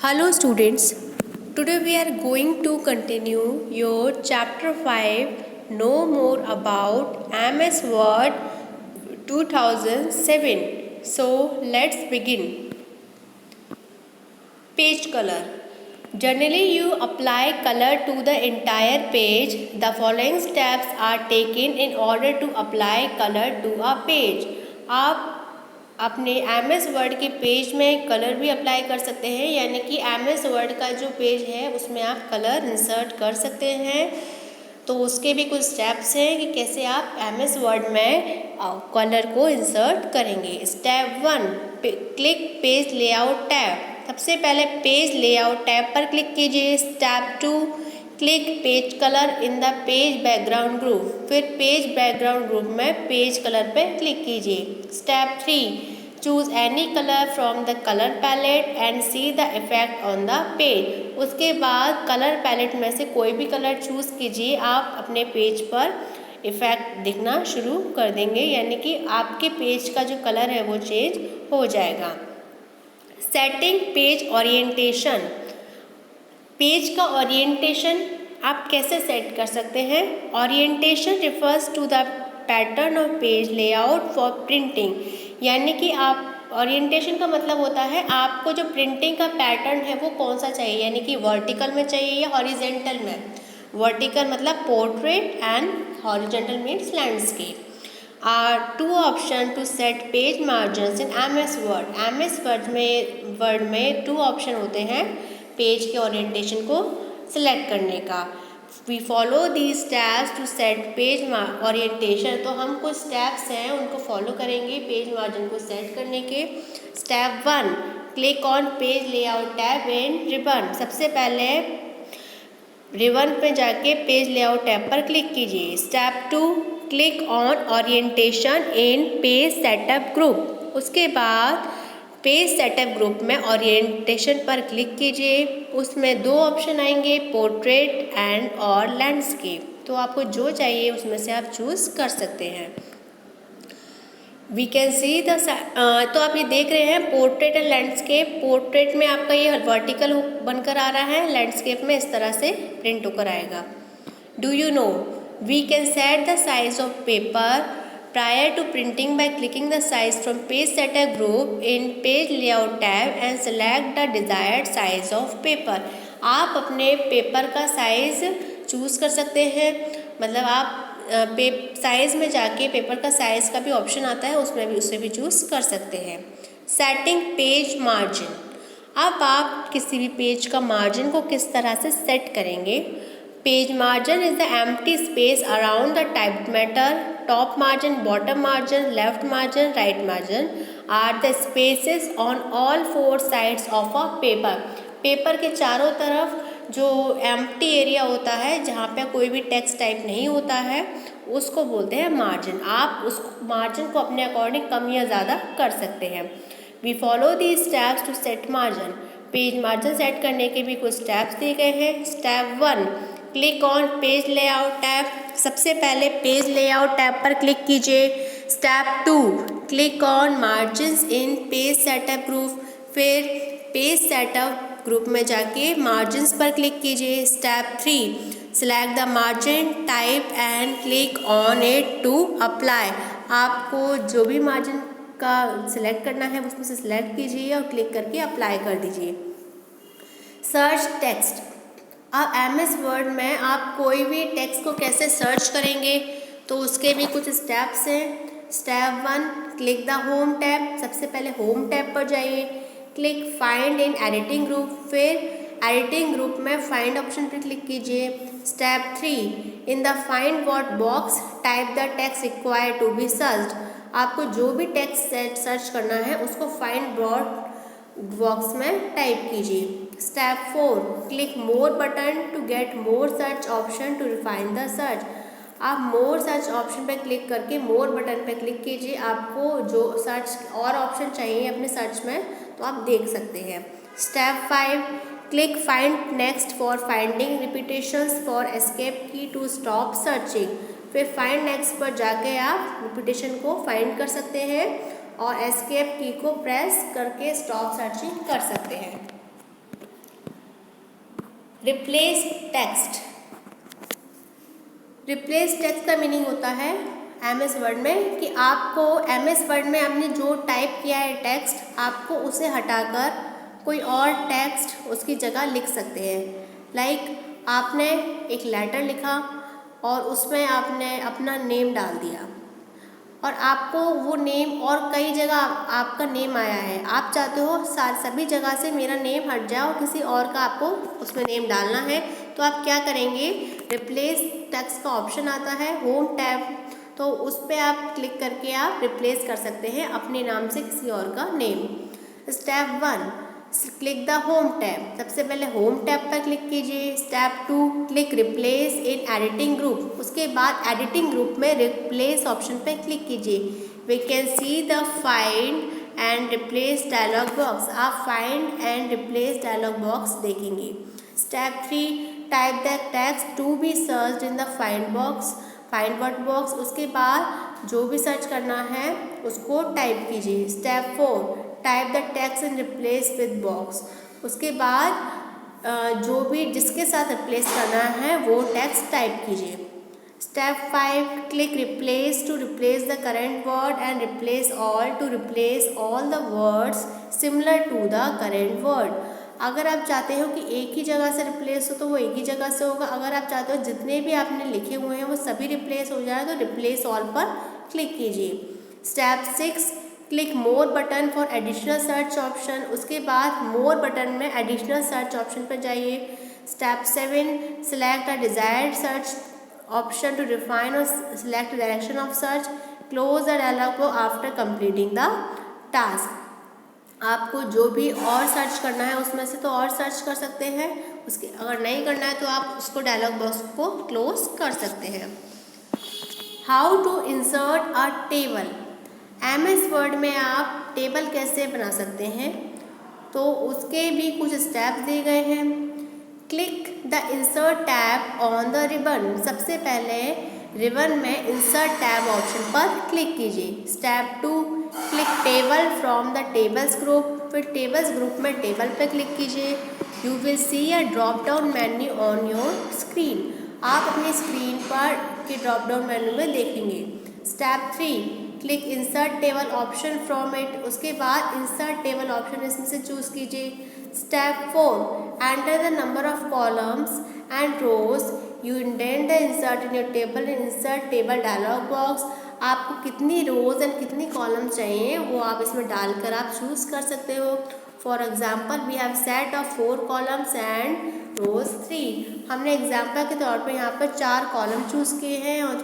Hello students, today we are going to continue your chapter 5 Know More About MS Word 2007. So let's begin. Page color. Generally you apply color to the entire page. The following steps are taken in order to apply color to a page. आप अपने MS word के page में colour भी apply कर सकते हैं, यानी कि MS वर्ड का जो पेज है उसमें आप कलर इंसर्ट कर सकते हैं। तो उसके भी कुछ स्टेप्स हैं कि कैसे आप MS वर्ड में कलर को इंसर्ट करेंगे। Step 1, click page layout tab. सबसे पहले पेज लेआउट टैब पर क्लिक कीजिए। Step 2, click page colour in the page background group. फिर पेज बैकग्राउंड ग्रुप में पेज कलर पर क्लिक कीजिए। Step 3, choose any colour from the colour palette and see the effect on the page. उसके बाद colour palette में से कोई भी कलर चूज़ कीजिए, आप अपने पेज पर इफेक्ट दिखना शुरू कर देंगे, यानी कि आपके पेज का जो कलर है वो चेंज हो जाएगा। Setting page orientation. पेज का ओरिएंटेशन आप कैसे सेट कर सकते हैं? Orientation refers to the pattern of page layout for printing, यानी कि आप ओरिएंटेशन का मतलब होता है आपको जो प्रिंटिंग का पैटर्न है वो कौन सा चाहिए, यानी कि वर्टिकल में चाहिए या हॉरिजेंटल में। वर्टिकल मतलब portrait and horizontal means landscape. Are two option to set page margins in MS word. MS word में 2 ऑप्शन होते हैं पेज के ओरिएंटेशन को सिलेक्ट करने का। We follow the steps to set page orientation. तो हम कुछ स्टेप्स हैं उनको फॉलो करेंगे पेज मार्जिन को सेट करने के। Step 1, click on page layout tab in ribbon. सबसे पहले रिबन पे जाके पेज लेआउट टैब पर क्लिक कीजिए। Step 2, click on orientation in page setup group. उसके बाद पेज सेटअप ग्रुप में ओरिएंटेशन पर क्लिक कीजिए। उसमें 2 ऑप्शन आएंगे, पोर्ट्रेट एंड और लैंडस्केप। तो आपको जो चाहिए उसमें से आप चूज़ कर सकते हैं। वी कैन सी द तो आप ये देख रहे हैं पोर्ट्रेट एंड लैंडस्केप। पोर्ट्रेट में आपका ये वर्टिकल बनकर आ रहा है, लैंडस्केप में इस तरह से प्रिंट होकर आएगा। Do you know we can set the size of paper prior to printing by clicking the size from page setup group in page layout tab and select the desired size of paper। आप अपने paper का size choose कर सकते हैं, मतलब आप size में जाके पेपर का साइज़ का भी ऑप्शन आता है, उसमें भी उसे भी चूज़ कर सकते हैं। Setting page margin. अब आप किसी भी पेज का मार्जिन को किस तरह से सेट करेंगे? Page margin is the empty space around the type matter. Top margin, bottom margin, left margin, right margin are the spaces on all 4 sides of a paper. Paper के चारों तरफ जो एम्प्टी एरिया होता है, जहाँ पे कोई भी टेक्स्ट टाइप नहीं होता है, उसको बोलते हैं मार्जिन। आप उस मार्जिन को अपने अकॉर्डिंग कम या ज़्यादा कर सकते हैं। We follow the steps to set margin. Page margin set करने के भी कुछ स्टेप्स दिए गए हैं। Step 1, click on page layout tab. सबसे पहले पेज लेआउट टैब पर क्लिक कीजिए। Step 2, click on margins in page setup group. फिर पेज सेटअप ग्रुप में जाके मार्जिन्स पर क्लिक कीजिए। Step 3, select the margin type and click on it to apply. आपको जो भी मार्जिन का सिलेक्ट करना है उसमें से सिलेक्ट कीजिए और क्लिक करके अप्लाई कर दीजिए। Search text. अब MS वर्ड में आप कोई भी टेक्स्ट को कैसे सर्च करेंगे, तो उसके भी कुछ स्टेप्स हैं। Step 1, click the home tab. सबसे पहले होम टैब पर जाइए। Click find in editing group. फिर एडिटिंग ग्रुप में फाइंड ऑप्शन पर क्लिक कीजिए। Step 3, in the find word box type the text required to be searched. आपको जो भी टेक्स्ट सर्च करना है उसको फाइंड वर्ड बॉक्स में टाइप कीजिए। Step 4, click more button to get more search option to refine the search. आप मोर search option पर क्लिक करके मोर बटन पर क्लिक कीजिए। आपको जो सर्च और ऑप्शन चाहिए अपने सर्च में तो आप देख सकते हैं। Step 5, click find next for finding repetitions for escape की टू स्टॉप सर्चिंग। फिर फाइंड नेक्स्ट पर जाके आप रिपीटेशन को फाइंड कर सकते हैं और एस्केप की को प्रेस करके स्टॉप सर्चिंग कर सकते हैं। Replace text. रिप्लेस टेक्स्ट का मीनिंग होता है एमएस वर्ड में कि आपको एमएस वर्ड में आपने जो टाइप किया है टेक्स्ट, आपको उसे हटाकर कोई और टेक्स्ट उसकी जगह लिख सकते हैं। लाइक आपने एक लेटर लिखा और उसमें आपने अपना नेम डाल दिया और आपको वो नेम और कई जगह आपका नेम आया है, आप चाहते हो सभी जगह से मेरा नेम हट जाए और किसी और का आपको उसमें नेम डालना है, तो आप क्या करेंगे, रिप्लेस टेक्स्ट का ऑप्शन आता है होम टैब, तो उस पर आप क्लिक करके आप रिप्लेस कर सकते हैं अपने नाम से किसी और का name. Step 1, click the home tab. सबसे पहले होम टैब पर क्लिक कीजिए। Step 2, click replace in editing group. उसके बाद एडिटिंग ग्रुप में रिप्लेस ऑप्शन पर क्लिक कीजिए। We can see the find and replace dialog box. आप find and replace dialog box देखेंगे। Step 3, type the text to be search in the find word box. उसके बाद जो भी search करना है उसको टाइप कीजिए। Step 4, type the text and replace with box. उसके बाद जो भी जिसके साथ रिप्लेस करना है वो टेक्स्ट टाइप कीजिए। Step 5, click replace to replace the current word and replace all to replace all the words similar to the current word. अगर आप चाहते हो कि एक ही जगह से रिप्लेस हो तो वो एक ही जगह से होगा। अगर आप चाहते हो जितने भी आपने लिखे हुए हैं वो सभी रिप्लेस हो जाए तो रिप्लेस ऑल पर क्लिक कीजिए। Step 6, click more button for additional search option. उसके बाद मोर बटन में एडिशनल सर्च ऑप्शन पर जाइए। Step 7, select a desired search option to refine और select direction of search. Close the dialog box after completing the task. आपको जो भी और सर्च करना है उसमें से तो और सर्च कर सकते हैं, उसके अगर नहीं करना है तो आप उसको डायलॉग बॉक्स को क्लोज कर सकते हैं। How to insert a table. MS word में आप टेबल कैसे बना सकते हैं, तो उसके भी कुछ स्टेप्स दिए गए हैं। Click the insert tab on the ribbon. सबसे पहले रिबन में इंसर्ट टैब ऑप्शन पर क्लिक कीजिए। Step 2, click table from the tables group. फिर टेबल्स ग्रुप में टेबल पर क्लिक कीजिए। You will see a drop down menu on your screen. आप अपनी स्क्रीन पर के ड्रॉप डाउन मेन्यू में देखेंगे। Step 3, click insert table option from it. उसके बाद इंसर्ट टेबल ऑप्शन इसमें से चूज़ कीजिए। Step 4, enter the number of columns and rows you intend the insert in your table in insert table dialog box. आपको कितनी रोज and कितनी columns चाहिए वो आप इसमें डालकर आप चूज़ कर सकते हो। For example we have set of 4 columns and rows 3। हमने एग्जाम्पल के तौर पर यहाँ पर 4 कॉलम चूज़ किए हैं और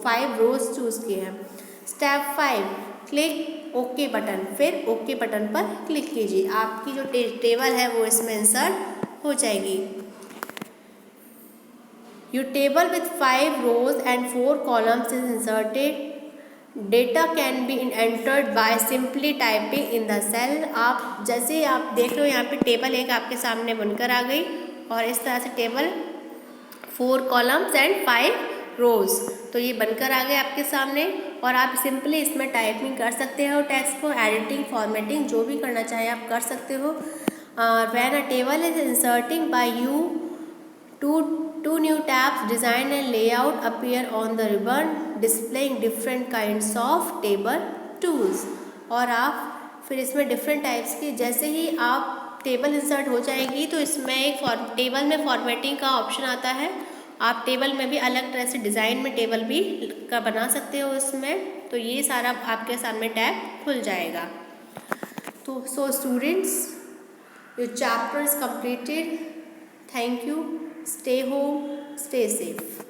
5 रोज चूज़ किए हैं। Step 5, click okay button. फिर ओके बटन पर क्लिक कीजिए। आपकी जो टेबल है वो इसमें इंसर्ट हो जाएगी। Your table with 5 rows and 4 columns is inserted. Data can be entered by simply typing in the cell. आप जैसे आप देख रहे हो यहाँ पे टेबल एक आपके सामने बनकर आ गई और इस तरह से टेबल 4 कॉलम्स एंड 5 रोज, तो ये बनकर आ गए आपके सामने और आप सिंपली इसमें टाइपिंग कर सकते हो। टेक्स्ट को एडिटिंग फॉर्मेटिंग जो भी करना चाहे आप कर सकते हो। When a table is inserting by you, two new tabs design and layout appear on the ribbon displaying different kinds of table tools। और आप फिर इसमें डिफरेंट टाइप्स की, जैसे ही आप टेबल इंसर्ट हो जाएगी तो इसमें एक टेबल में फॉर्मेटिंग का ऑप्शन आता है। आप टेबल में भी अलग तरह से डिज़ाइन में टेबल भी का बना सकते हो इसमें, तो ये सारा आपके सामने टैब खुल जाएगा। तो so students, your chapter is completed. Thank you. Stay home, stay safe.